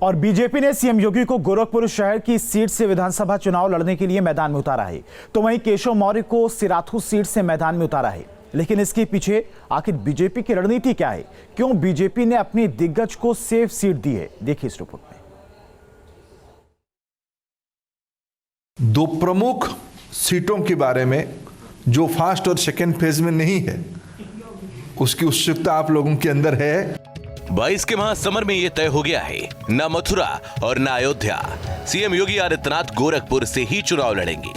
और बीजेपी ने सीएम योगी को गोरखपुर शहर की सीट से विधानसभा चुनाव लड़ने के लिए मैदान में उतारा है, तो वहीं केशव मौर्य को सिराथू सीट से मैदान में उतारा है। लेकिन इसके पीछे आखिर बीजेपी की रणनीति क्या है? क्यों बीजेपी ने अपनी दिग्गज को सेफ सीट दी है? देखिए इस रिपोर्ट में। दो प्रमुख सीटों के बारे में जो फर्स्ट और सेकेंड फेज में नहीं है, उसकी उत्सुकता आप लोगों के अंदर है। 22 के महासमर में यह तय हो गया है, न मथुरा और न अयोध्या। सीएम योगी आदित्यनाथ गोरखपुर से ही चुनाव लड़ेंगे।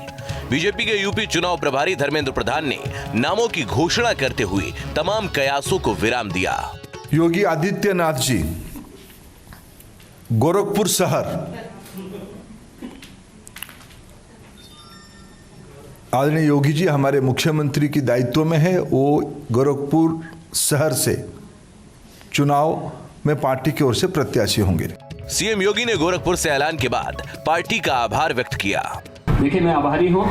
बीजेपी के यूपी चुनाव प्रभारी धर्मेंद्र प्रधान ने नामों की घोषणा करते हुए तमाम कयासों को विराम दिया। योगी आदित्यनाथ जी गोरखपुर शहर, आदरणीय योगी जी हमारे मुख्यमंत्री की दायित्व में है, वो गोरखपुर शहर से चुनाव में पार्टी की ओर से प्रत्याशी होंगे। सीएम योगी ने गोरखपुर से ऐलान के बाद पार्टी का आभार व्यक्त किया। देखिए, मैं आभारी हूं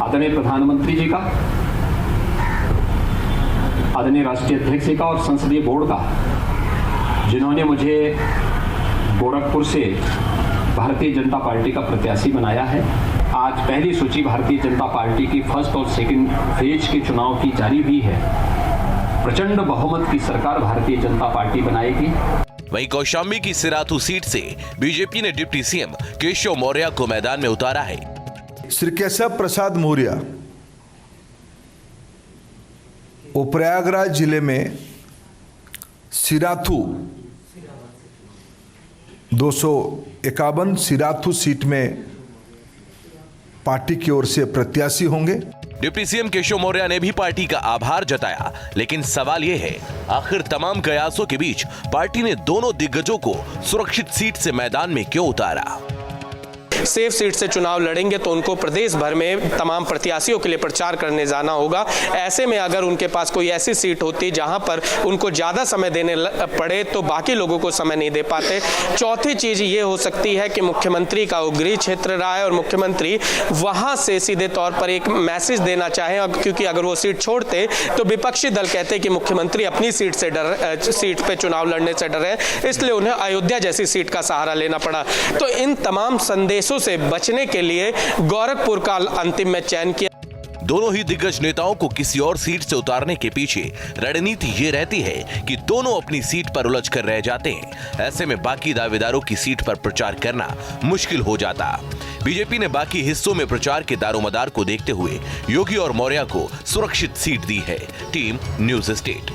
आदरणीय प्रधानमंत्री जी का, आदरणीय राष्ट्रीय अध्यक्ष जी का और संसदीय बोर्ड का, जिन्होंने मुझे गोरखपुर से भारतीय जनता पार्टी का प्रत्याशी बनाया है। आज पहली सूची भारतीय जनता पार्टी की फर्स्ट और सेकंड फेज के चुनाव की जारी हुई है। प्रचंड बहुमत की सरकार भारतीय जनता पार्टी बनाएगी। वहीं कौशाम्बी की सिराथू सीट से बीजेपी ने डिप्टी सीएम केशव मौर्य को मैदान में उतारा है। श्री केशव प्रसाद मौर्य वो प्रयागराज जिले में सिराथू 251 सिराथू सीट में पार्टी की ओर से प्रत्याशी होंगे। डिप्टी सीएम केशव मौर्य ने भी पार्टी का आभार जताया, लेकिन सवाल यह है, आखिर तमाम कयासों के बीच पार्टी ने दोनों दिग्गजों को सुरक्षित सीट से मैदान में क्यों उतारा? सेफ सीट से चुनाव लड़ेंगे तो उनको प्रदेश भर में तमाम प्रत्याशियों के लिए प्रचार करने जाना होगा। ऐसे में अगर उनके पास कोई ऐसी सीट होती जहां पर उनको ज्यादा समय देने पड़े तो बाकी लोगों को समय नहीं दे पाते। चौथी चीज ये हो सकती है कि मुख्यमंत्री का वो गृह क्षेत्र रहा है और मुख्यमंत्री वहां से सीधे तौर पर एक मैसेज देना चाहें, क्योंकि अगर वो सीट छोड़ते तो विपक्षी दल कहते कि मुख्यमंत्री अपनी सीट पे चुनाव लड़ने से डरे, इसलिए उन्हें अयोध्या जैसी सीट का सहारा लेना पड़ा। तो इन तमाम संदेशों से बचने के लिए गोरखपुर का अंतिम में चयन किया। दोनों ही दिग्गज नेताओं को किसी और सीट से उतारने के पीछे रणनीति ये रहती है कि दोनों अपनी सीट पर उलझ कर रह जाते हैं। ऐसे में बाकी दावेदारों की सीट पर प्रचार करना मुश्किल हो जाता। बीजेपी ने बाकी हिस्सों में प्रचार के दारोमदार को देखते हुए योगी और मौर्य को सुरक्षित सीट दी है। Team news state.